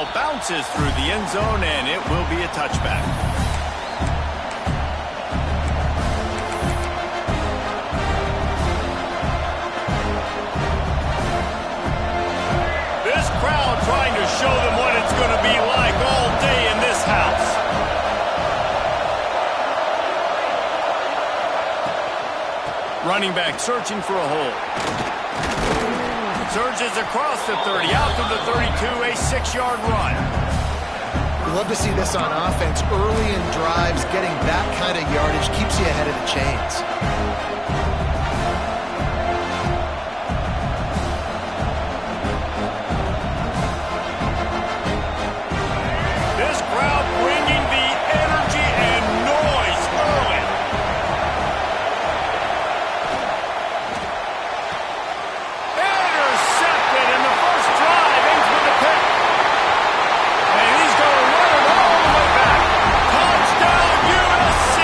ball bounces through the end zone, and it will be a touchback. This crowd trying to show them what it's going to be like all day in this house. Running back searching for a hole. Surges across the 30, out to the 32, a 6-yard run. We love to see this on offense. Early in drives, getting that kind of yardage keeps you ahead of the chains. This crowd bringing the energy and noise early. Intercepted, and the first drive ends with a pick. And he's going to run it all the way back. Touchdown, USC.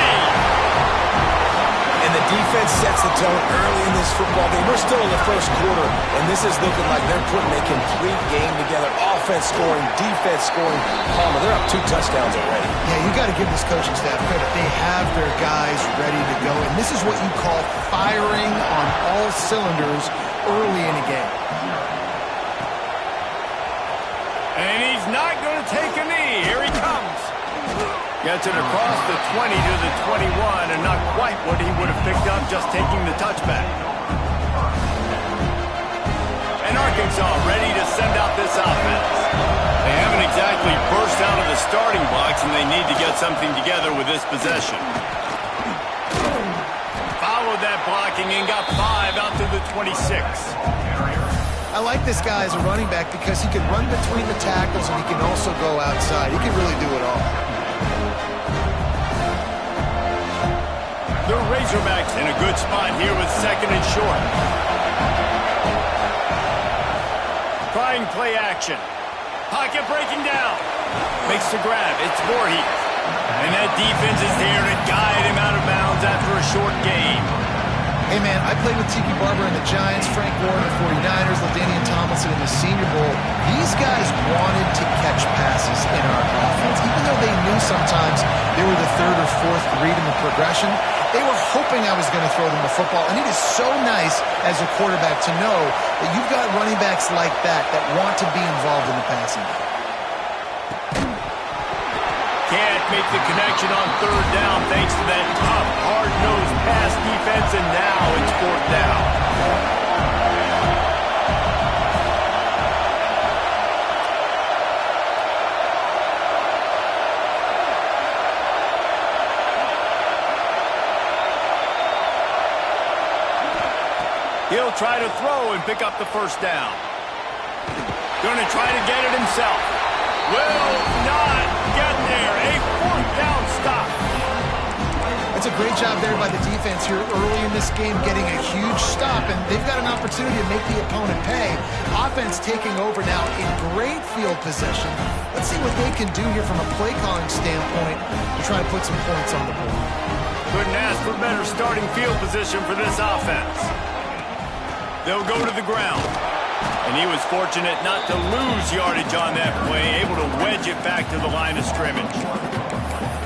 And the defense sets the tone early in this football game. We're still in the first quarter, and this is looking like they're putting a complete game together. Offense scoring, defense scoring. Palmer, they're up 2 touchdowns already. Yeah, you got to give this coaching staff credit. They have their guys ready to go, and this is what you call firing on all cylinders early in a game. And he's not going to take a knee. Here he comes. Gets it across the 20 to the 21, and not quite what he would have picked up just taking the touchback. And Arkansas ready to send out this offense. They haven't exactly burst out of the starting blocks, and they need to get something together with this possession. Followed that blocking and got 5 out to the 26. I like this guy as a running back because he can run between the tackles and he can also go outside. He can really do it all. The Razorbacks in a good spot here with 2nd and short. Trying play action. Pocket breaking down. Makes the grab. It's Voorhees. And that defense is there to guide him out of bounds after a short gain. Hey, man, I played with Tiki Barber and the Giants, Frank Warren and the 49ers, LaDainian Tomlinson in the Senior Bowl. These guys wanted to catch passes in our offense. Even though they knew sometimes they were the 3rd or 4th read in the progression, they were hoping I was going to throw them the football. And it is so nice as a quarterback to know that you've got running backs like that want to be involved in the passing game. Can't make the connection on 3rd down thanks to that tough, hard-nosed pass defense, and now it's 4th down. He'll try to throw and pick up the 1st down. Going to try to get it himself. Will not get there. A 4th down stop. It's a great job there by the defense here early in this game, getting a huge stop, and they've got an opportunity to make the opponent pay. Offense taking over now in great field possession. Let's see what they can do here from a play calling standpoint to try to put some points on the board. Couldn't ask for better starting field position for this offense. They'll go to the ground. And he was fortunate not to lose yardage on that play, able to wedge it back to the line of scrimmage.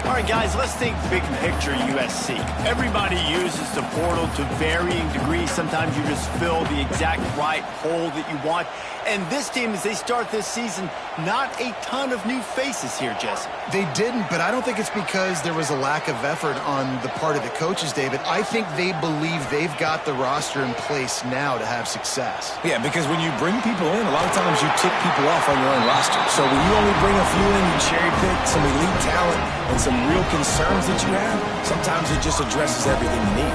All right, guys, let's think big picture USC. Everybody uses the portal to varying degrees. Sometimes you just fill the exact right hole that you want. And this team, as they start this season, not a ton of new faces here, Jesse. They didn't, but I don't think it's because there was a lack of effort on the part of the coaches, David. I think they believe they've got the roster in place now to have success. Yeah, because when you bring people in, a lot of times you tick people off on your own roster. So when you only bring a few in, you cherry pick some elite talent and some real concerns that you have, sometimes it just addresses everything you need.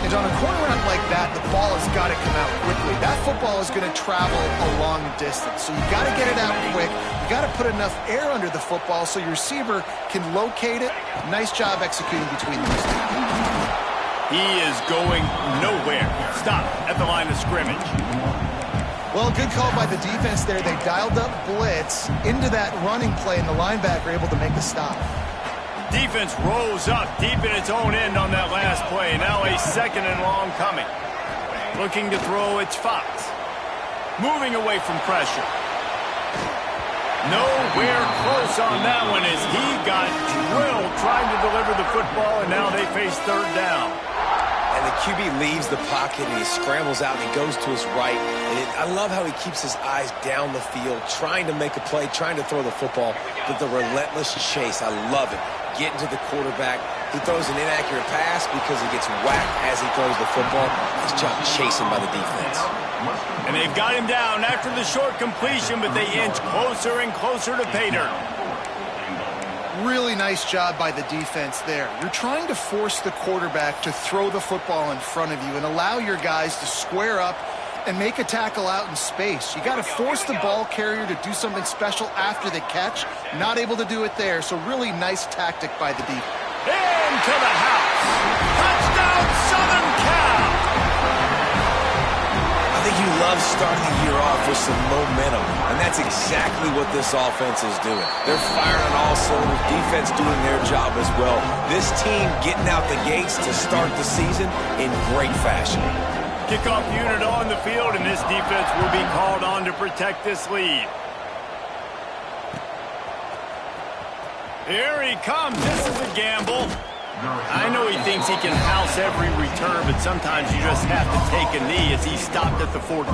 And on a corner route like that, the ball has got to come out quickly. That football is going to travel a long distance. So you got to get it out quick. You got to put enough air under the football so your receiver can locate it. Nice job executing between those two. He is going nowhere. Stop at the line of scrimmage. Well, good call by the defense there. They dialed up blitz into that running play, and the linebacker able to make the stop. Defense rose up deep in its own end on that last play. Now a 2nd and long coming. Looking to throw, it's Fox. Moving away from pressure. Nowhere close on that one as he got drilled trying to deliver the football, and now they face third down. And the QB leaves the pocket, and he scrambles out, and he goes to his right. And I love how he keeps his eyes down the field, trying to make a play, trying to throw the football. But the relentless chase, I love it. Getting to the quarterback. He throws an inaccurate pass because he gets whacked as he throws the football. Nice job chasing by the defense. And they've got him down after the short completion, but they inch closer and closer to pay dirt. Really nice job by the defense there. You're trying to force the quarterback to throw the football in front of you and allow your guys to square up and make a tackle out in space. You got to force the ball carrier to do something special after the catch. Not able to do it there, so really nice tactic by the defense. Into the house. Touchdown, Southern Cal. I think you love starting the year off with some momentum, and that's exactly what this offense is doing. They're firing on all cylinders, defense doing their job as well. This team getting out the gates to start the season in great fashion. Kickoff unit on the field, and this defense will be called on to protect this lead. Here he comes. This is a gamble. I know he thinks he can house every return, but sometimes you just have to take a knee as he stopped at the 14.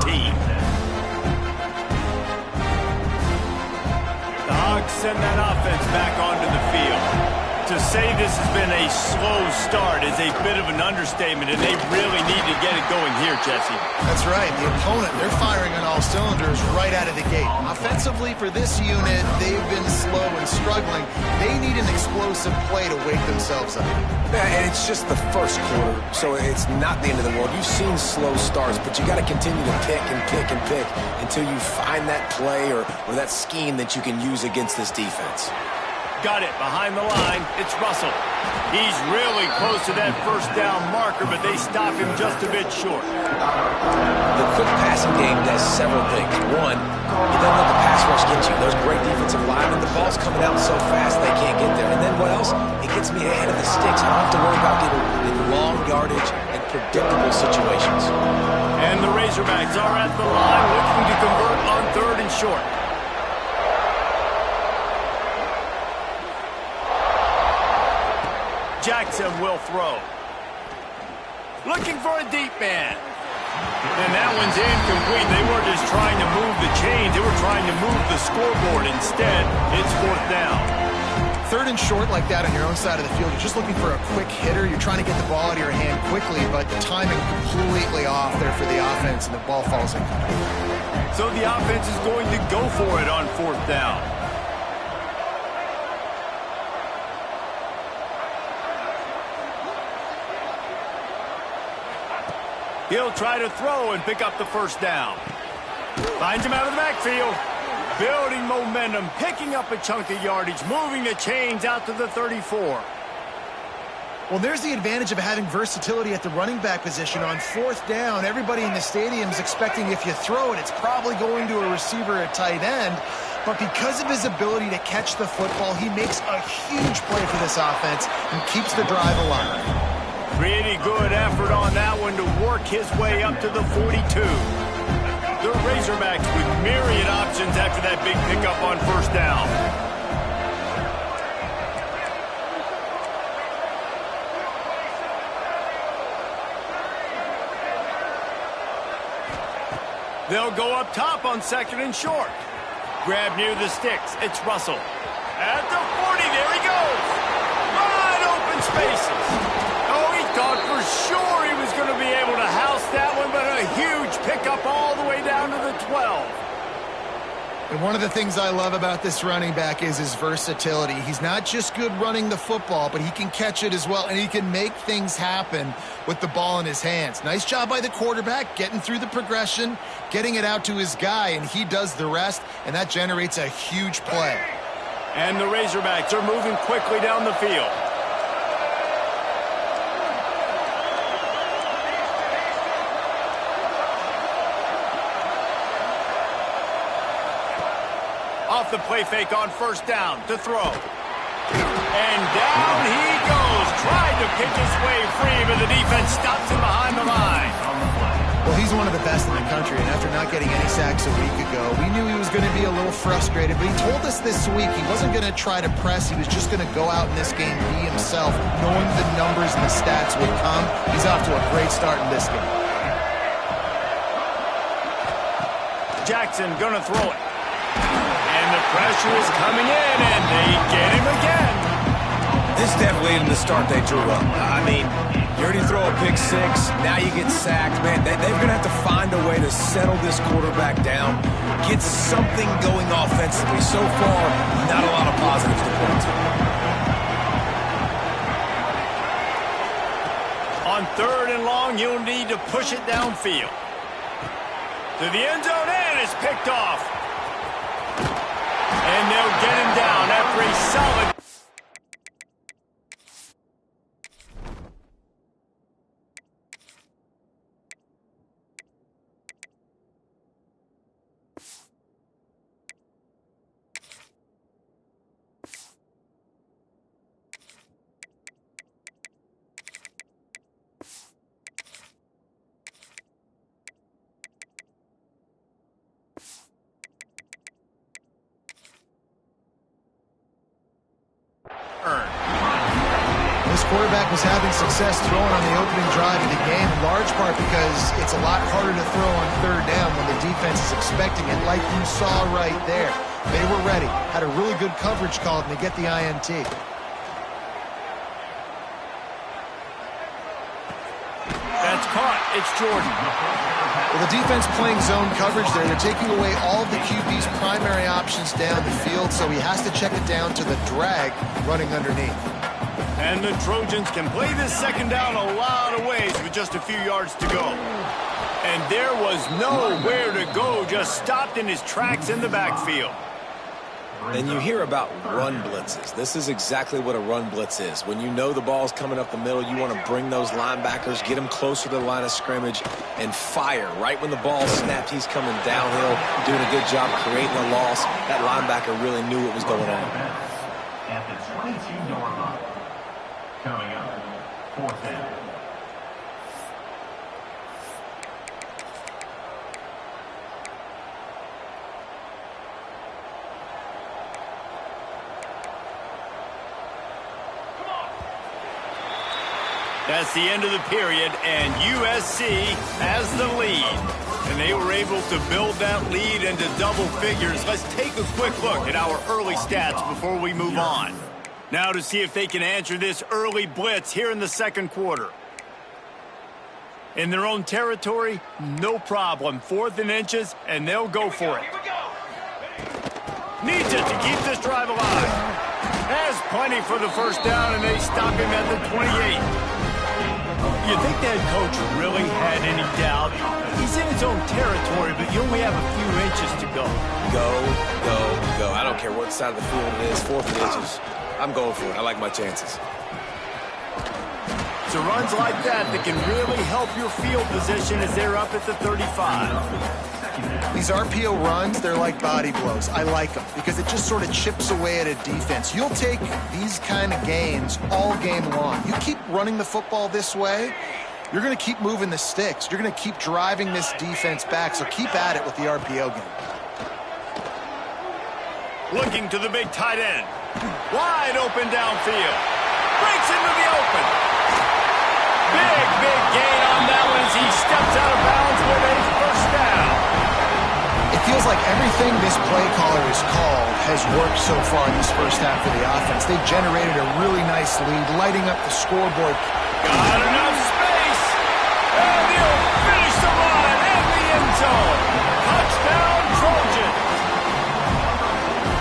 The Hogs send that offense back onto the field. To say this has been a slow start is a bit of an understatement, and they really need to get it going here, Jesse. That's right. The opponent, they're firing on all cylinders right out of the gate. Offensively, for this unit, they've been slow and struggling. They need an explosive play to wake themselves up. Yeah, and it's just the first quarter, so it's not the end of the world. You've seen slow starts, but you got to continue to pick and pick and pick until you find that play or that scheme that you can use against this defense. Got it behind the line. It's Russell. He's really close to that first down marker, but they stop him just a bit short. The quick passing game does several things. One, you don't let the pass rush get you. Those great defensive linemen, the ball's coming out so fast they can't get there. And then what else? It gets me ahead of the sticks. I don't have to worry about getting in long yardage and predictable situations. And the Razorbacks are at the line looking to convert on third and short. Jackson will throw. Looking for a deep man. And that one's incomplete. They weren't just trying to move the chains. They were trying to move the scoreboard. Instead, it's fourth down. Third and short like that on your own side of the field, you're just looking for a quick hitter. You're trying to get the ball out of your hand quickly, but the timing completely off there for the offense, and the ball falls incomplete. So the offense is going to go for it on fourth down. He'll try to throw and pick up the first down. Finds him out of the backfield. Building momentum, picking up a chunk of yardage, moving the chains out to the 34. Well, there's the advantage of having versatility at the running back position. On fourth down, everybody in the stadium is expecting if you throw it, it's probably going to a receiver at tight end. But because of his ability to catch the football, he makes a huge play for this offense and keeps the drive alive. Pretty good effort on that one to work his way up to the 42. The Razorbacks with myriad options after that big pickup on first down. They'll go up top on second and short. Grab near the sticks. It's Russell. At the 40, there he goes. Wide open spaces. Oh, he thought for sure he was going to be able to house that one, but a huge pickup all the way down to the 12. And one of the things I love about this running back is his versatility. He's not just good running the football, but he can catch it as well, and he can make things happen with the ball in his hands. Nice job by the quarterback, getting through the progression, getting it out to his guy, and he does the rest, and that generates a huge play. And the Razorbacks are moving quickly down the field. Off the play fake on first down to throw. And down he goes. Tried to pick his way free, but the defense stops him behind the line. Well, he's one of the best in the country, and after not getting any sacks a week ago, we knew he was going to be a little frustrated, but he told us this week he wasn't going to try to press. He was just going to go out in this game, be himself, knowing the numbers and the stats would come. He's off to a great start in this game. Jackson gonna throw it. And the pressure is coming in, and they get him again. This definitely isn't the start they drew up. I mean, you already throw a pick six, now you get sacked. Man, they're going to have to find a way to settle this quarterback down, get something going offensively. So far, not a lot of positives to point to. On 3rd and long, you'll need to push it downfield. To the end zone, and it's picked off. And they'll get him down after a solid... This quarterback was having success throwing on the opening drive of the game, in large part because it's a lot harder to throw on 3rd down when the defense is expecting it, like you saw right there. They were ready, had a really good coverage call, and they get the INT. That's caught. It's Jordan. Well, the defense playing zone coverage there. They're taking away all of the QB's primary options down the field, so he has to check it down to the drag running underneath. And the Trojans can play this 2nd down a lot of ways with just a few yards to go. And there was nowhere to go, just stopped in his tracks in the backfield. And you hear about run blitzes. This is exactly what a run blitz is. When you know the ball's coming up the middle, you want to bring those linebackers, get them closer to the line of scrimmage, and fire. Right when the ball's snapped, he's coming downhill, doing a good job creating a loss. That linebacker really knew what was going on. At the 22-yard line. Coming up, 4th down. That's the end of the period, and USC has the lead. And they were able to build that lead into double figures. Let's take a quick look at our early stats before we move on. Now to see if they can answer this early blitz here in the 2nd quarter. In their own territory, no problem. 4th and inches, and they'll go for it. Needs it to keep this drive alive. Has plenty for the 1st down, and they stop him at the 28. You think that coach really had any doubt? He's in his own territory, but you only have a few inches to go. Go, go, go. I don't care what side of the field it is, 4th and inches. I'm going for it. I like my chances. So runs like that can really help your field position as they're up at the 35. These RPO runs, they're like body blows. I like them because it just sort of chips away at a defense. You'll take these kind of gains all game long. You keep running the football this way, you're going to keep moving the sticks. You're going to keep driving this defense back, so keep at it with the RPO game. Looking to the big tight end. Wide open downfield. Breaks into the open. Big gain on that one as he steps out of bounds with a 1st down. It feels like everything this play caller has called has worked so far in this 1st half for the offense. They generated a really nice lead, lighting up the scoreboard. Got enough space. And he'll finish the run in the end zone. Touchdown, Trojans.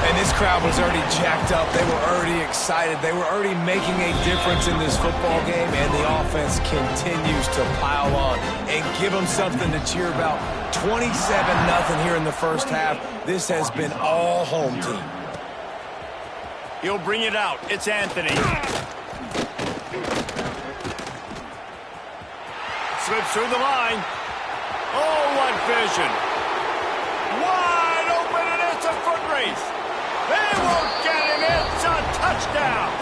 And this crowd was already jacked up. They were already excited. They were already making a difference in this football game, and the offense continues to pile on and give them something to cheer about. 27-0 here in the 1st half. This has been all home team. He'll bring it out. It's Anthony. Slips through the line. Oh, what vision. Wide open, and it's a foot race. They won't get him. It's a touchdown.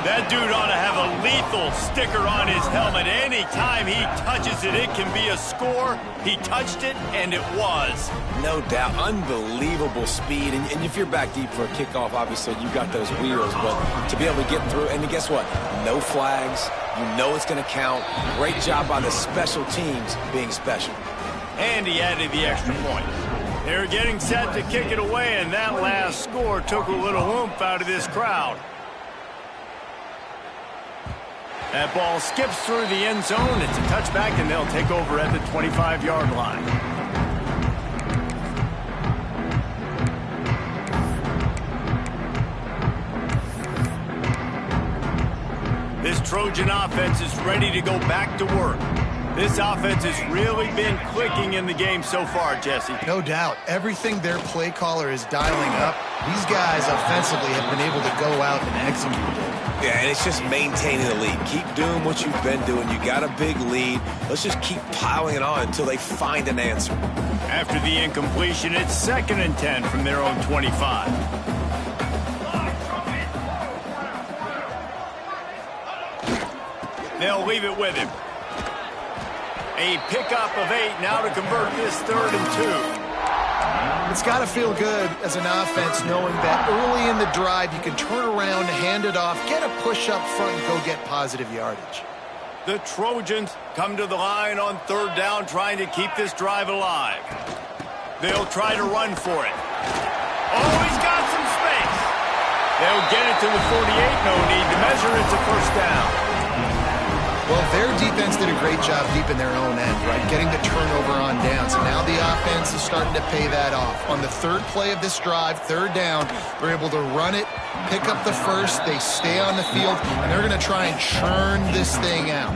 That dude ought to have a lethal sticker on his helmet. Anytime he touches it, it can be a score. He touched it, and it was. No doubt. Unbelievable speed. And if you're back deep for a kickoff, obviously you got those wheels. But to be able to get through, and guess what? No flags. You know it's going to count. Great job by the special teams being special. And he added the extra point. They're getting set to kick it away, and that last score took a little oomph out of this crowd. That ball skips through the end zone. It's a touchback, and they'll take over at the 25-yard line. This Trojan offense is ready to go back to work. This offense has really been clicking in the game so far, Jesse. No doubt. Everything their play caller is dialing up, these guys offensively have been able to go out and execute. Yeah, and it's just maintaining the lead. Keep doing what you've been doing. You got a big lead. Let's just keep piling it on until they find an answer. After the incompletion, it's 2nd and 10 from their own 25. They'll leave it with him. A pickup of 8 now to convert this 3rd and 2. It's got to feel good as an offense knowing that early in the drive you can turn around, hand it off, get a push up front, and go get positive yardage. The Trojans come to the line on 3rd down, trying to keep this drive alive. They'll try to run for it. Oh, he's got some space. They'll get it to the 48. No need to measure. It's a 1st down. Well, their defense did a great job deep in their own end, right? Getting the turnover on downs. And now the offense is starting to pay that off. On the 3rd play of this drive, 3rd down, they're able to run it, pick up the 1st, they stay on the field, and they're going to try and churn this thing out.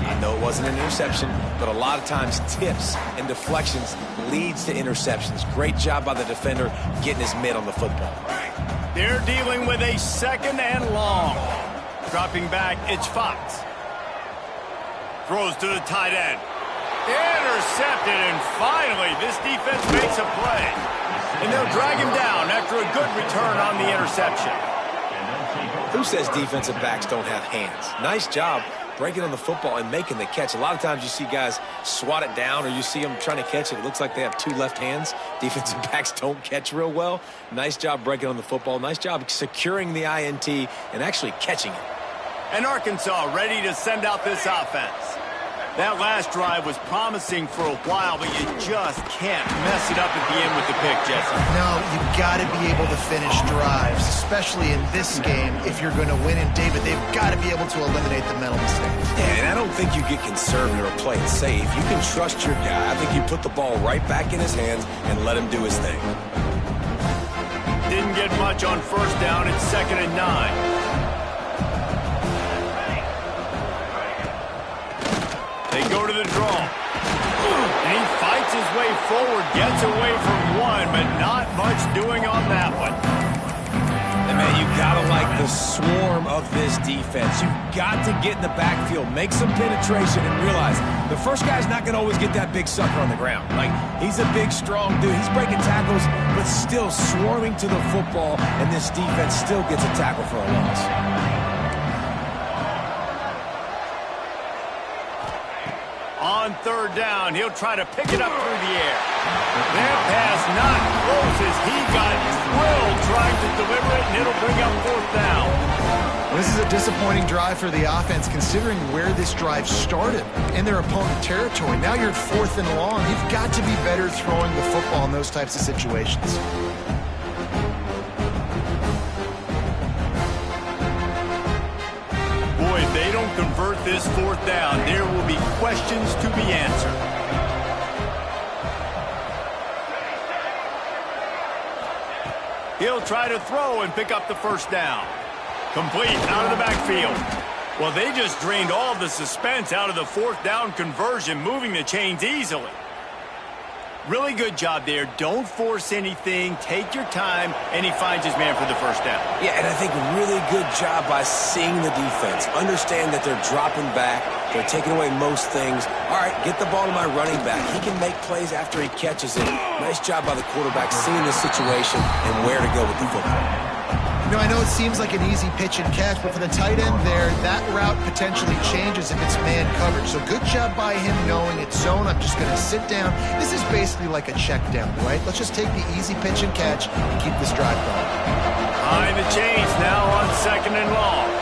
I know it wasn't an interception, but a lot of times tips and deflections leads to interceptions. Great job by the defender getting his mitt on the football. They're dealing with a 2nd and long. Dropping back, it's Fox. Throws to the tight end. Intercepted, and finally, this defense makes a play. And they'll drag him down after a good return on the interception. Who says defensive backs don't have hands? Nice job breaking on the football and making the catch. A lot of times you see guys swat it down, or you see them trying to catch it. It looks like they have 2 left hands. Defensive backs don't catch real well. Nice job breaking on the football. Nice job securing the INT and actually catching it. And Arkansas ready to send out this offense. That last drive was promising for a while, but you just can't mess it up at the end with the pick, Jesse. No, you've got to be able to finish drives, especially in this game. If you're going to win, and David, they've got to be able to eliminate the mental mistakes. Yeah, and I don't think you get conservative or play it safe. You can trust your guy. I think you put the ball right back in his hands and let him do his thing. Didn't get much on 1st down. It's 2nd and 9. They go to the draw. And he fights his way forward, gets away from one, but not much doing on that one. And man, you gotta like the swarm of this defense. You've got to get in the backfield, make some penetration, and realize the first guy's not gonna always get that big sucker on the ground. Like, he's a big, strong dude. He's breaking tackles, but still swarming to the football, and this defense still gets a tackle for a loss. On 3rd down, he'll try to pick it up through the air. That pass not close as he got drilled trying to deliver it, and it'll bring up 4th down. This is a disappointing drive for the offense, considering where this drive started in their opponent territory. Now you're at 4th and long. You've got to be better throwing the football in those types of situations. Boy, if they don't convert this 4th down, there will be questions to be answered. He'll try to throw and pick up the 1st down. Complete out of the backfield. Well, they just drained all the suspense out of the 4th down conversion, moving the chains easily. Really good job there. Don't force anything. Take your time, and he finds his man for the 1st down. Yeah, and I think really good job by seeing the defense. Understand that they're dropping back. They're taking away most things. All right, get the ball to my running back. He can make plays after he catches it. Nice job by the quarterback seeing the situation and where to go with the football. You know, I know it seems like an easy pitch and catch, but for the tight end there, that route potentially changes if it's man coverage. So good job by him knowing it's zone. I'm just going to sit down. This is basically like a check down, right? Let's just take the easy pitch and catch and keep this drive going. Behind the chains now on 2nd and long.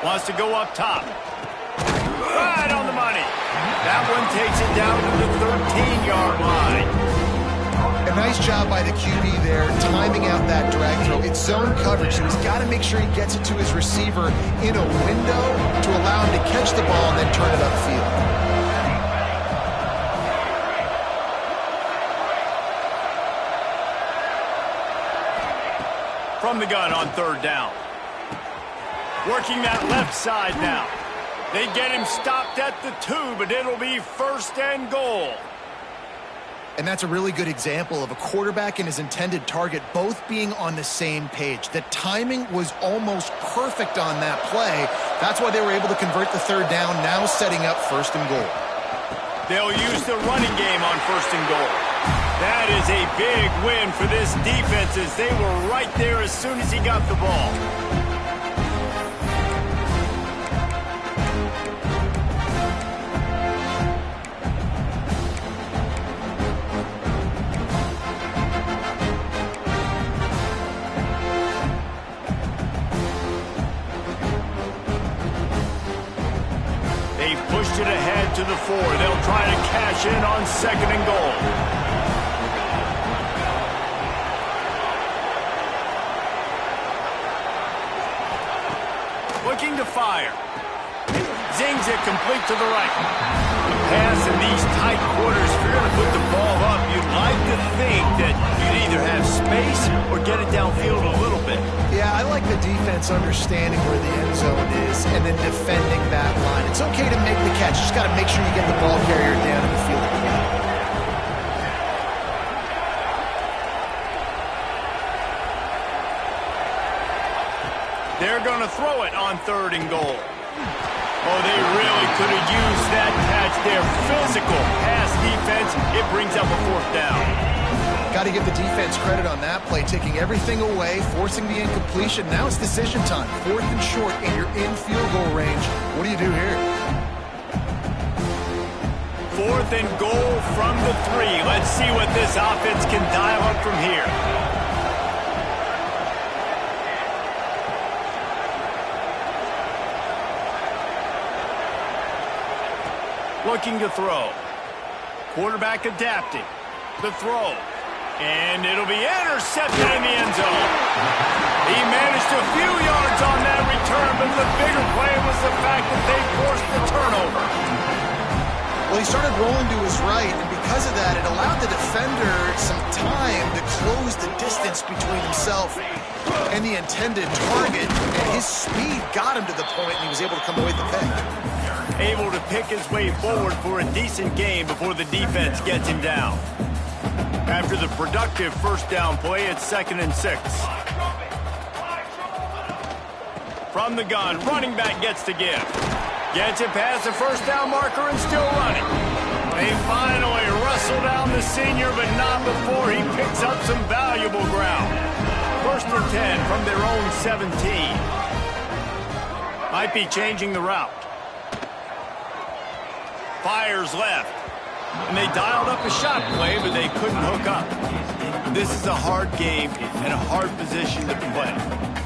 Wants to go up top. Right on the money. That one takes it down to the 13-yard line. A nice job by the QB there, timing out that drag throw. It's zone coverage, so he's got to make sure he gets it to his receiver in a window to allow him to catch the ball and then turn it upfield. From the gun on 3rd down. Working that left side now. They get him stopped at the 2, but it'll be 1st and goal. And that's a really good example of a quarterback and his intended target both being on the same page. The timing was almost perfect on that play. That's why they were able to convert the 3rd down, now setting up 1st and goal. They'll use the running game on 1st and goal. That is a big win for this defense as they were right there as soon as he got the ball. Pushed it ahead to the 4. They'll try to cash in on 2nd and goal. Looking to fire. Zings it complete to the right. A pass in these tight quarters. If you're going to put the ball up, you'd like to think that you'd either have space or get it downfield a little bit. Yeah, I like the defense understanding where the end zone is and then defending that line. It's okay to make the catch. Just got to make sure you get the ball carrier down in the field of play. They're going to throw it on 3rd and goal. Oh, they really could have used that catch there. Physical pass defense. It brings up a 4th down. Got to give the defense credit on that play, taking everything away, forcing the incompletion. Now it's decision time. 4th and short, and you're in field goal range. What do you do here? 4th and goal from the 3. Let's see what this offense can dial up from here. Looking to throw. Quarterback adapting. The throw. And it'll be intercepted in the end zone. He managed a few yards on that return, but the bigger play was the fact that they forced the turnover. Well, he started rolling to his right, and because of that, it allowed the defender some time to close the distance between himself and the intended target, and his speed got him to the point, and he was able to come away with the pick. Able to pick his way forward for a decent game before the defense gets him down. After the productive 1st down play, it's 2nd and 6. From the gun, running back gets to give. Gets it past the 1st down marker and still running. They finally wrestle down the senior, but not before he picks up some valuable ground. 1st and 10 from their own 17. Might be changing the route. Fires left. And they dialed up a shot play, but they couldn't hook up. This is a hard game and a hard position to play.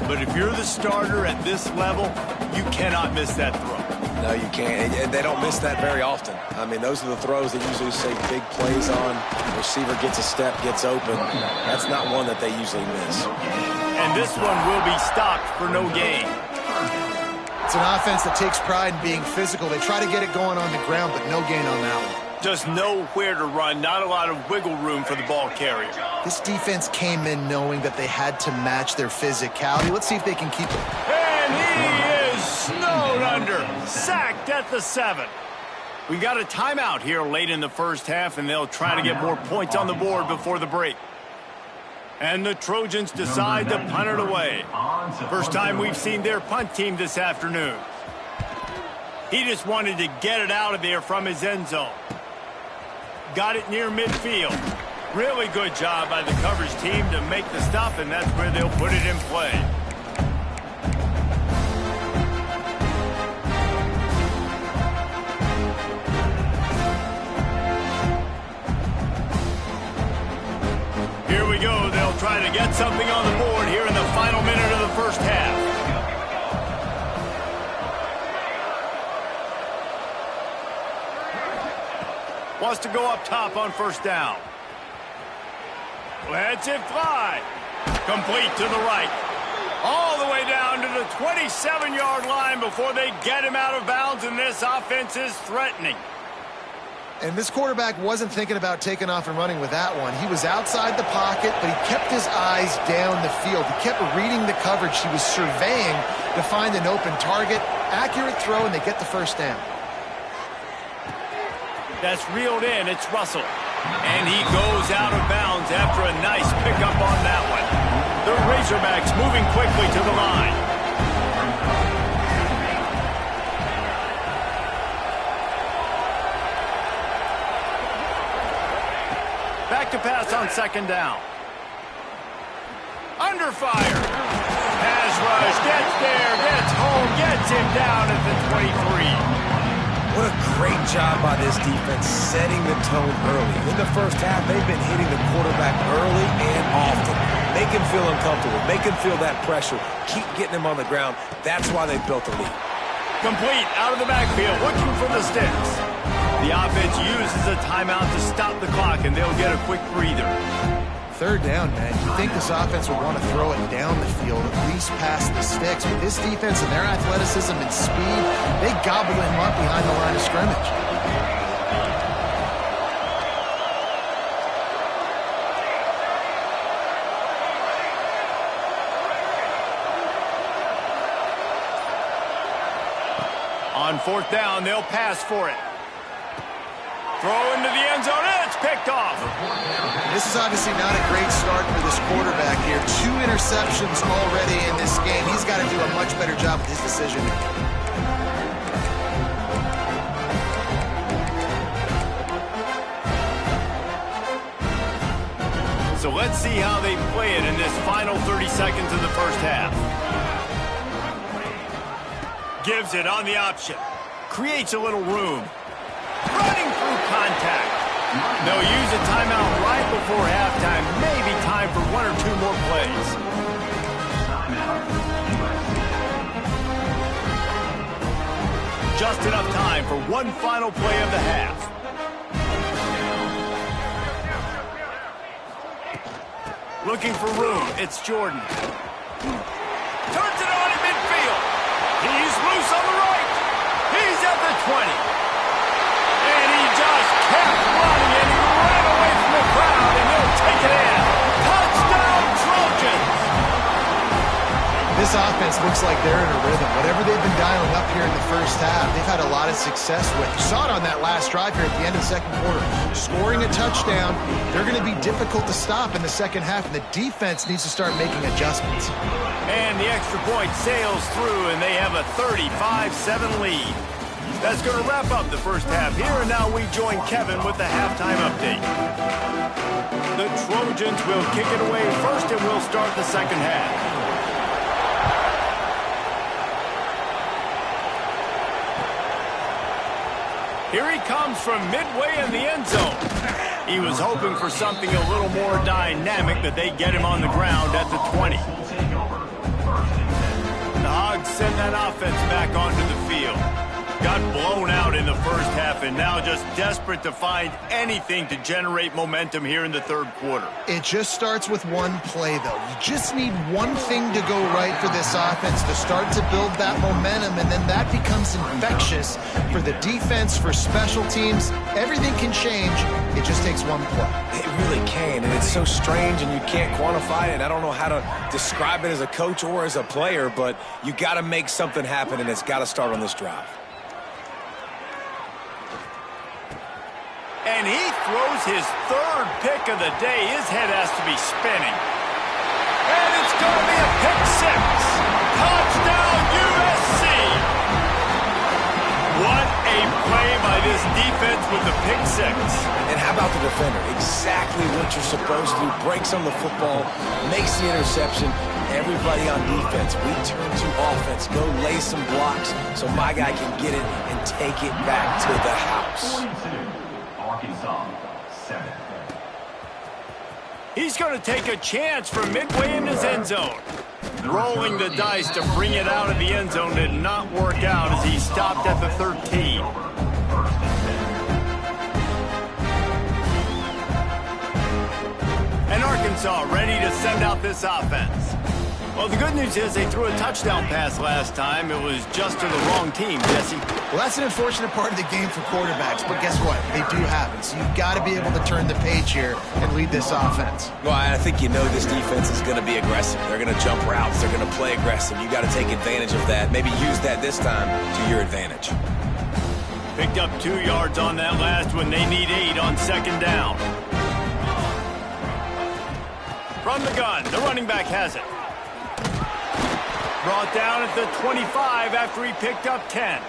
But if you're the starter at this level, you cannot miss that throw. No, you can't. And they don't miss that very often. I mean, those are the throws that usually say big plays on. The receiver gets a step, gets open. That's not one that they usually miss. And this one will be stopped for no gain. It's an offense that takes pride in being physical. They try to get it going on the ground, but no gain on that one. Just know where to run. Not a lot of wiggle room for the ball carrier. This defense came in knowing that they had to match their physicality. Let's see if they can keep it. And he is snowed under. Sacked at the 7. We got a timeout here late in the 1st half, and they'll try to get more points on the board before the break. And the Trojans decide to punt it away. First time we've seen their punt team this afternoon. He just wanted to get it out of there from his end zone. Got it near midfield. Really good job by the coverage team to make the stop, and that's where they'll put it in play. Here we go. They'll try to get something on the board here in the final minute of the first half. Wants to go up top on first down. Lets it fly. Complete to the right. All the way down to the 27-yard line before they get him out of bounds, and this offense is threatening. And this quarterback wasn't thinking about taking off and running with that one. He was outside the pocket, but he kept his eyes down the field. He kept reading the coverage. He was surveying to find an open target. Accurate throw, and they get the first down. That's reeled in. It's Russell. And he goes out of bounds after a nice pickup on that one. The Razorbacks moving quickly to the line. Back to pass on second down. Under fire. Pass rush. Gets there. Gets home. Gets him down at the 23. What a great job by this defense setting the tone early. In the first half, they've been hitting the quarterback early and often. Make him feel uncomfortable. Make him feel that pressure. Keep getting him on the ground. That's why they built the lead. Complete out of the backfield, looking for the sticks. The offense uses a timeout to stop the clock, and they'll get a quick breather. Third down, man. You'd think this offense would want to throw it down the field, at least past the sticks. With this defense and their athleticism and speed, they gobble him up behind the line of scrimmage. On fourth down, they'll pass for it. Throw into the end zone, and it's picked off. This is obviously not a great start for this quarterback here. 2 interceptions already in this game. He's got to do a much better job with his decision. So let's see how they play it in this final 30 seconds of the first half. Gives it on the option. Creates a little room. Running through contact. They'll use a timeout right before halftime. Maybe time for 1 or 2 more plays. Just enough time for one final play of the half. Looking for room. It's Jordan. Turns it on in midfield. He's loose on the right. He's at the 20. And he just kept running, and he ran away from the crowd, and he'll take it in. Touchdown, Trojans! This offense looks like they're in a rhythm. Whatever they've been dialing up here in the first half, they've had a lot of success with. You saw it on that last drive here at the end of the second quarter. Scoring a touchdown, they're going to be difficult to stop in the second half, and the defense needs to start making adjustments. And the extra point sails through, and they have a 35-7 lead. That's going to wrap up the first half here, and now we join Kevin with the halftime update. The Trojans will kick it away first, and we'll start the second half. Here he comes from midway in the end zone. He was hoping for something a little more dynamic, but they get him on the ground at the 20. The Hogs send that offense back onto the field. Got blown out in the first half and now just desperate to find anything to generate momentum here in the third quarter. It just starts with one play, though. You just need one thing to go right for this offense to start to build that momentum, and then that becomes infectious for the defense, for special teams. Everything can change. It just takes one play. It really can, and it's so strange, and you can't quantify it. I don't know how to describe it as a coach or as a player, but you got to make something happen, and it's got to start on this drive. And he throws his third pick of the day. His head has to be spinning. And it's going to be a pick six. Touchdown, USC. Great play by this defense with the pick six. And how about the defender? Exactly what you're supposed to do. Breaks on the football, makes the interception. Everybody on defense, we turn to offense. Go lay some blocks so my guy can get it and take it back to the house. 42, Arkansas, 7. He's going to take a chance from midway in his end zone. Rolling the dice to bring it out of the end zone did not work out as he stopped at the 13. And Arkansas ready to send out this offense. Well, the good news is they threw a touchdown pass last time. It was just to the wrong team, Jesse. Well, that's an unfortunate part of the game for quarterbacks, but guess what? They do have it. So you've got to be able to turn the page here and lead this offense. Well, I think you know this defense is going to be aggressive. They're going to jump routes. They're going to play aggressive. You got to take advantage of that. Maybe use that this time to your advantage. Picked up 2 yards on that last one. They need 8 on second down. From the gun, the running back has it. Brought down at the 25 after he picked up 10.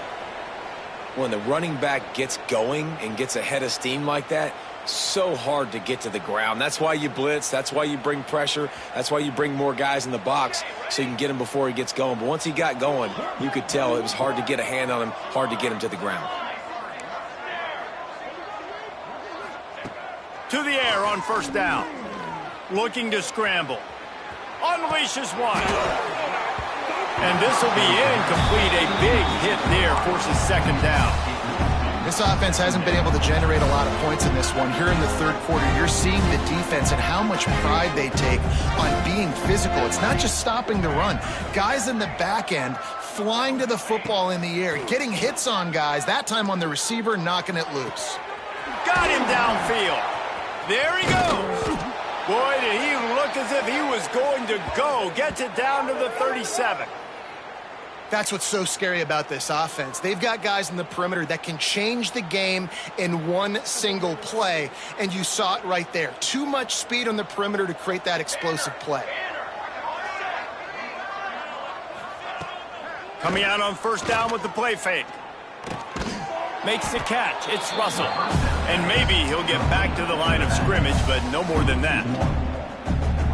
When the running back gets going and gets ahead of steam like that, so hard to get to the ground. That's why you blitz. That's why you bring pressure. That's why you bring more guys in the box so you can get him before he gets going. But once he got going, you could tell it was hard to get a hand on him, hard to get him to the ground. To the air on first down. Looking to scramble. Unleashes one. And this will be incomplete. A big hit there forces second down. This offense hasn't been able to generate a lot of points in this one. Here in the third quarter, you're seeing the defense and how much pride they take on being physical. It's not just stopping the run. Guys in the back end flying to the football in the air, getting hits on guys, that time on the receiver, knocking it loose. Got him downfield. There he goes. Boy, did he look as if he was going to go. Gets it down to the 37. That's what's so scary about this offense. They've got guys in the perimeter that can change the game in one single play, and you saw it right there. Too much speed on the perimeter to create that explosive play. Coming out on first down with the play fake. Makes the catch. It's Russell. And maybe he'll get back to the line of scrimmage, but no more than that.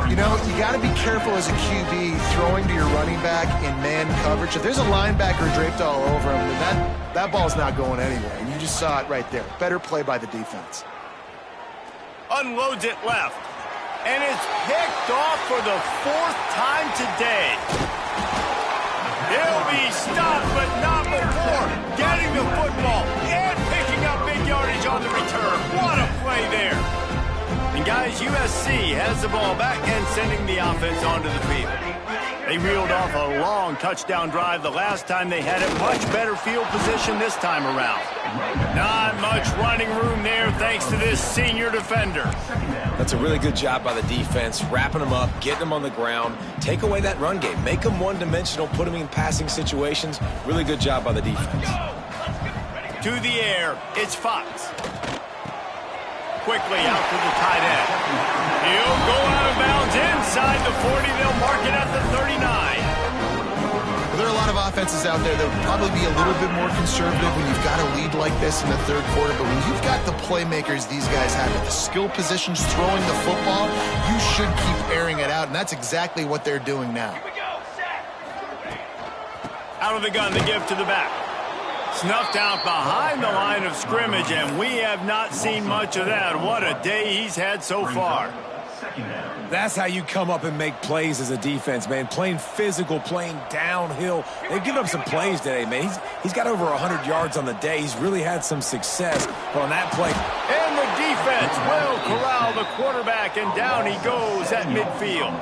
You know, you got to be careful as a QB throwing to your running back in man coverage. If there's a linebacker draped all over him, that ball's not going anywhere. And you just saw it right there. Better play by the defense. Unloads it left. And it's picked off for the 4th time today. He'll be stopped, but not before getting the football and picking up big yardage on the return. What a play there. And guys, USC has the ball back and sending the offense onto the field. They reeled off a long touchdown drive the last time they had it. Much better field position this time around. Not much running room there thanks to this senior defender. That's a really good job by the defense, wrapping them up, getting them on the ground, take away that run game, make them one-dimensional, put them in passing situations. Really good job by the defense. To the air, it's Fox. Quickly out to the tight end. He'll go out of bounds inside the 40. They'll mark it at the 39. Well, there are a lot of offenses out there that would probably be a little bit more conservative when you've got a lead like this in the third quarter. But when you've got the playmakers these guys have at the skill positions throwing the football, you should keep airing it out. And that's exactly what they're doing now. Out of the gun, the give to the back. Snuffed out behind the line of scrimmage, and we have not seen much of that. What a day he's had so far. That's how you come up and make plays as a defense, man. Playing physical, playing downhill. They've given up some plays today, man. He's got over 100 yards on the day. He's really had some success on that play. And the defense will corral the quarterback, and down he goes at midfield.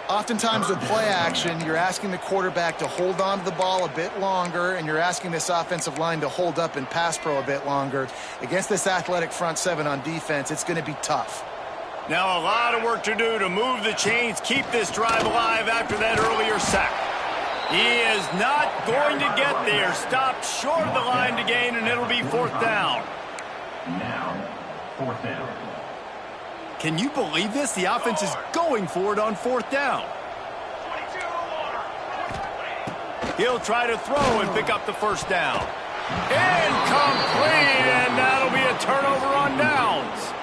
Oftentimes with play action, you're asking the quarterback to hold on to the ball a bit longer, and you're asking this offensive line to hold up and pass pro a bit longer. Against this athletic front seven on defense, it's going to be tough. Now a lot of work to do to move the chains, keep this drive alive after that earlier sack. He is not going to get there. Stopped short of the line to gain, and it'll be 4th down. Now, 4th down. Can you believe this? The offense is going for it on 4th down. He'll try to throw and pick up the first down. Incomplete, and that'll be a turnover on downs.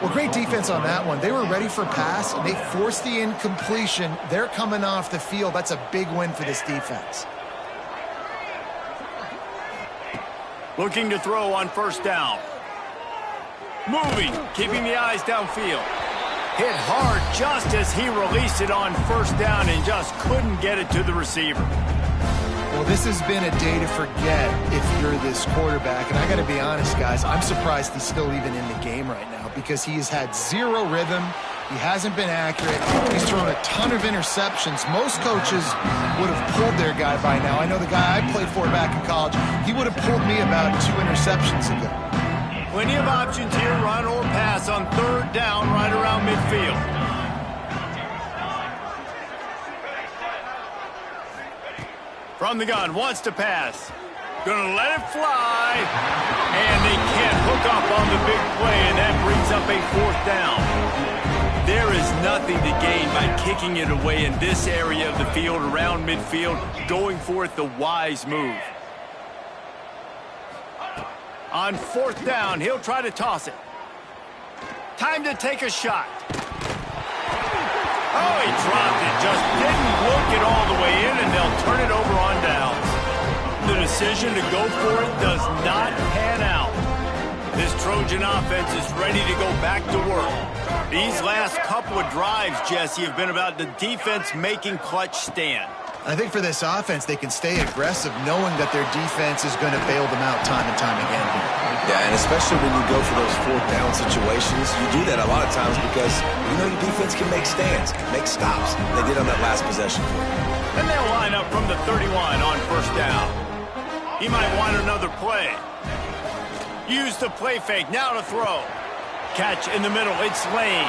Well, great defense on that one. They were ready for pass, and they forced the incompletion. They're coming off the field. That's a big win for this defense. Looking to throw on first down. Moving, keeping the eyes downfield. Hit hard just as he released it on first down and just couldn't get it to the receiver. Well, this has been a day to forget if you're this quarterback. And I got to be honest, guys, I'm surprised he's still even in the game right now because he has had zero rhythm. He hasn't been accurate. He's thrown a ton of interceptions. Most coaches would have pulled their guy by now. I know the guy I played for back in college, he would have pulled me about 2 interceptions ago. Plenty of options here, run or pass on third down right around midfield. From the gun, wants to pass. Gonna let it fly. And they can't hook up on the big play, and that brings up a fourth down. There is nothing to gain by kicking it away in this area of the field around midfield, going for it the wise move. On fourth down, he'll try to toss it. Time to take a shot. Oh, he dropped it. Just didn't look it all the way in, and they'll turn it over on downs. The decision to go for it does not pan out. This Trojan offense is ready to go back to work. These last couple of drives, Jesse, have been about the defense making clutch stand. I think for this offense, they can stay aggressive knowing that their defense is going to bail them out time and time again here. Yeah, and especially when you go for those fourth down situations, you do that a lot of times because you know your defense can make stands, make stops. They did on that last possession. And they'll line up from the 31 on first down. He might want another play. Use the play fake, now to throw. Catch in the middle, it's Lane.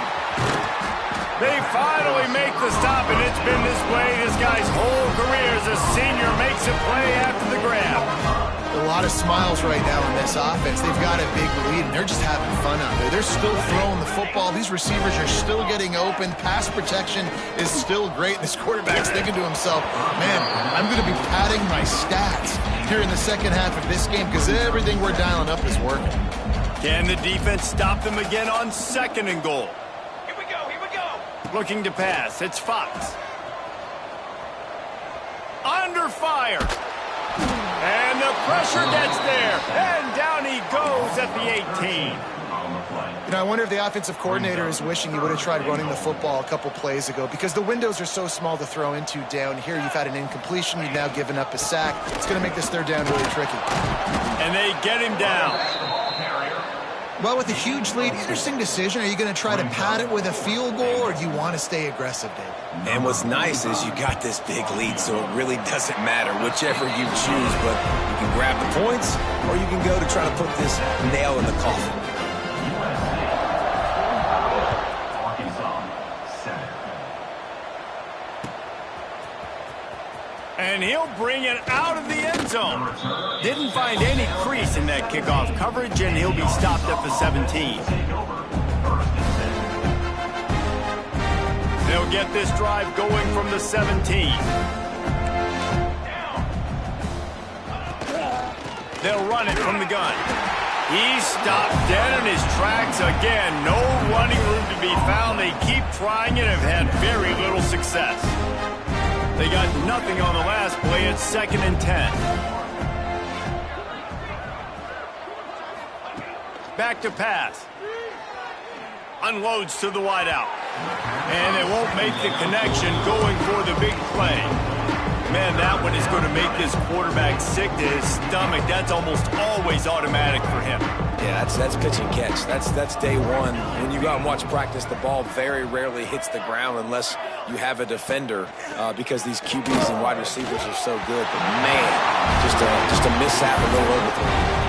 They finally make the stop, and it's been this way this guy's whole career as a senior makes a play after the grab. A lot of smiles right now in this offense. They've got a big lead, and they're just having fun out there. They're still throwing the football. These receivers are still getting open. Pass protection is still great. This quarterback's thinking to himself, man, I'm going to be padding my stats here in the second half of this game because everything we're dialing up is working. Can the defense stop them again on second and goal? Looking to pass, it's Fox. Under fire. And the pressure gets there. And down he goes at the 18. You know, I wonder if the offensive coordinator is wishing he would have tried running the football a couple plays ago because the windows are so small to throw into down here. You've had an incompletion. You've now given up a sack. It's going to make this third down really tricky. And they get him down. Well, with a huge lead, interesting decision. Are you going to try to pad it with a field goal, or do you want to stay aggressive, David? And what's nice is you got this big lead, so it really doesn't matter whichever you choose. But you can grab the points, or you can go to try to put this nail in the coffin. And he'll bring it out of the end zone. Didn't find any crease in that kickoff coverage, and he'll be stopped at the 17. They'll get this drive going from the 17. They'll run it from the gun. He's stopped dead in his tracks again. No running room to be found. They keep trying it and have had very little success. They got nothing on the last play. It's 2nd and 10. Back to pass. Unloads to the wideout. And they won't make the connection going for the big play. Man, that one is going to make this quarterback sick to his stomach. That's almost always automatic for him. Yeah, that's pitch and catch. That's day one. When you go out and watch practice, the ball very rarely hits the ground unless you have a defender because these QBs and wide receivers are so good. But man, just a mishap, a little overthrow.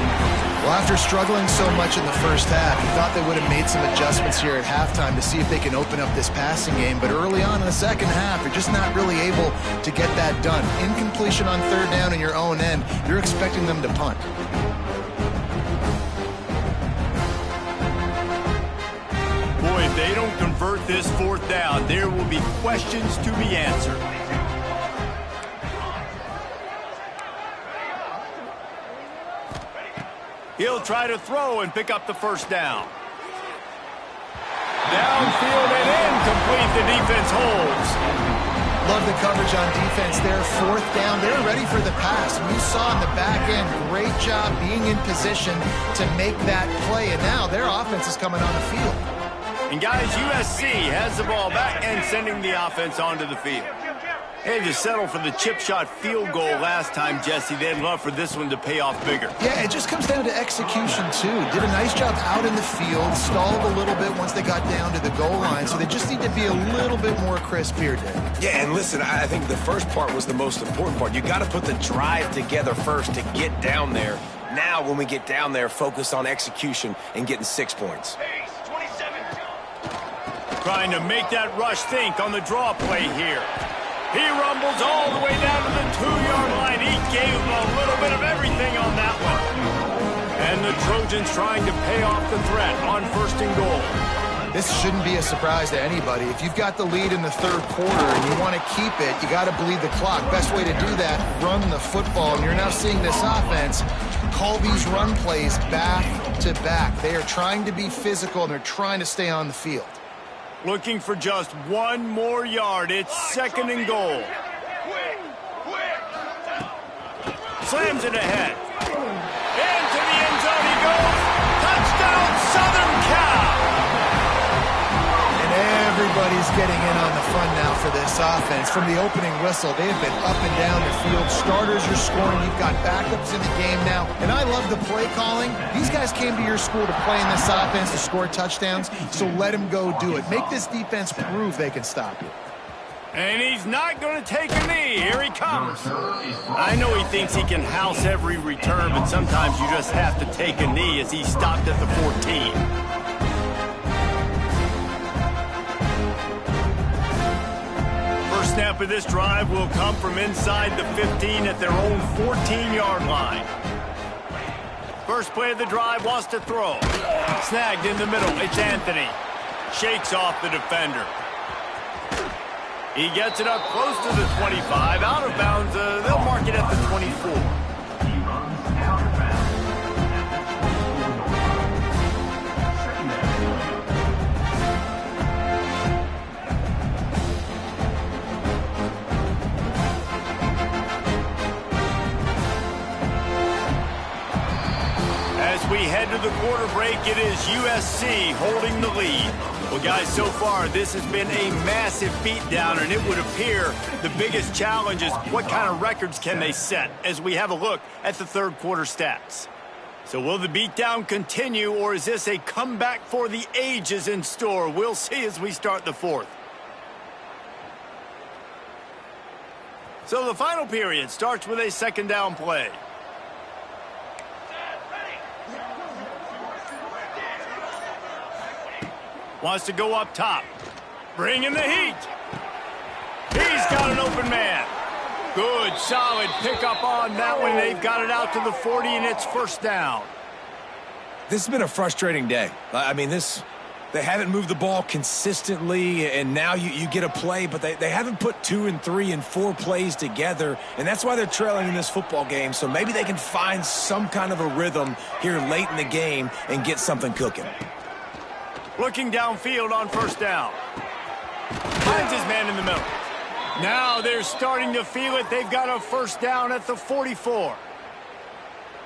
Well, after struggling so much in the first half, you thought they would have made some adjustments here at halftime to see if they can open up this passing game. But early on in the second half, you're just not really able to get that done. Incompletion on third down in your own end, you're expecting them to punt. Boy, if they don't convert this fourth down, there will be questions to be answered. He'll try to throw and pick up the first down. Downfield and incomplete. The defense holds. Love the coverage on defense there. Fourth down. They're ready for the pass. You saw in the back end, great job being in position to make that play. And now their offense is coming on the field. And guys, USC has the ball back and sending the offense onto the field. They just settled for the chip shot field goal last time, Jesse. They'd love for this one to pay off bigger. Yeah, it just comes down to execution, too. Did a nice job out in the field, stalled a little bit once they got down to the goal line, so they just need to be a little bit more crisp here, Dick. Yeah, and listen, I think the first part was the most important part. You got to put the drive together first to get down there. Now, when we get down there, focus on execution and getting 6 points. Trying to make that rush think on the draw play here. He rumbles all the way down to the 2-yard line. He gave him a little bit of everything on that one. And the Trojans trying to pay off the threat on 1st and goal. This shouldn't be a surprise to anybody. If you've got the lead in the third quarter and you want to keep it, you got to bleed the clock. Best way to do that, run the football. And you're now seeing this offense call these run plays back to back. They are trying to be physical, and they're trying to stay on the field. Looking for just 1 more yard. It's 2nd and goal. Slams it ahead. Into the end zone he goes. Touchdown, Southern Cal. And everybody's getting in on the fun now for this offense. From the opening whistle, they have been up and down the field. Starters are scoring. You've got backups in the game now. And I love the play calling. These guys came to your school to play in this offense to score touchdowns, so let them go do it. Make this defense prove they can stop you. And he's not going to take a knee. Here he comes. I know he thinks he can house every return, but sometimes you just have to take a knee as he stopped at the 14. First snap of this drive will come from inside the 15 at their own 14-yard line. First play of the drive wants to throw. Snagged in the middle. It's Anthony. Shakes off the defender. He gets it up close to the 25. Out of bounds. They'll mark it at the 24. As we head to the quarter break, it is USC holding the lead. Well, guys, so far, this has been a massive beatdown, and it would appear the biggest challenge is what kind of records can they set as we have a look at the third quarter stats. So will the beatdown continue, or is this a comeback for the ages in store? We'll see as we start the fourth. So the final period starts with a 2nd down play. Wants to go up top. Bring in the heat. He's got an open man. Good, solid pickup on that one. They've got it out to the 40, and it's 1st down. This has been a frustrating day. I mean, they haven't moved the ball consistently, and now you get a play, but they haven't put 2 and 3 and 4 plays together, and that's why they're trailing in this football game. So maybe they can find some kind of a rhythm here late in the game and get something cooking. Looking downfield on 1st down. Finds his man in the middle. Now they're starting to feel it. They've got a 1st down at the 44.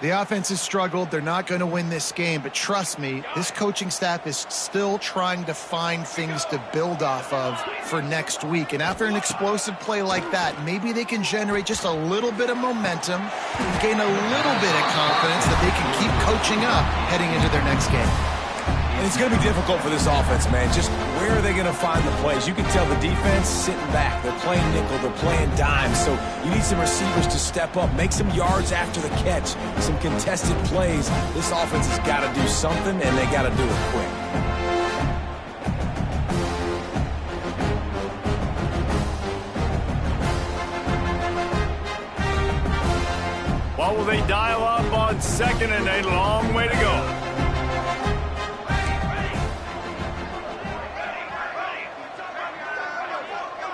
The offense has struggled. They're not going to win this game, but trust me, this coaching staff is still trying to find things to build off of for next week. And after an explosive play like that, maybe they can generate just a little bit of momentum and gain a little bit of confidence that they can keep coaching up heading into their next game. And it's going to be difficult for this offense, man. Just where are they going to find the plays? You can tell the defense sitting back. They're playing nickel. They're playing dime. So you need some receivers to step up, make some yards after the catch, some contested plays. This offense has got to do something, and they got to do it quick. What will they dial up on 2nd and a long way to go?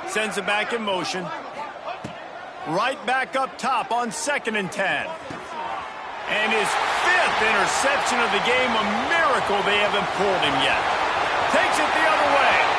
Sends it back in motion. Right back up top on 2nd and 10. And his 5th interception of the game, a miracle they haven't pulled him yet. Takes it the other way.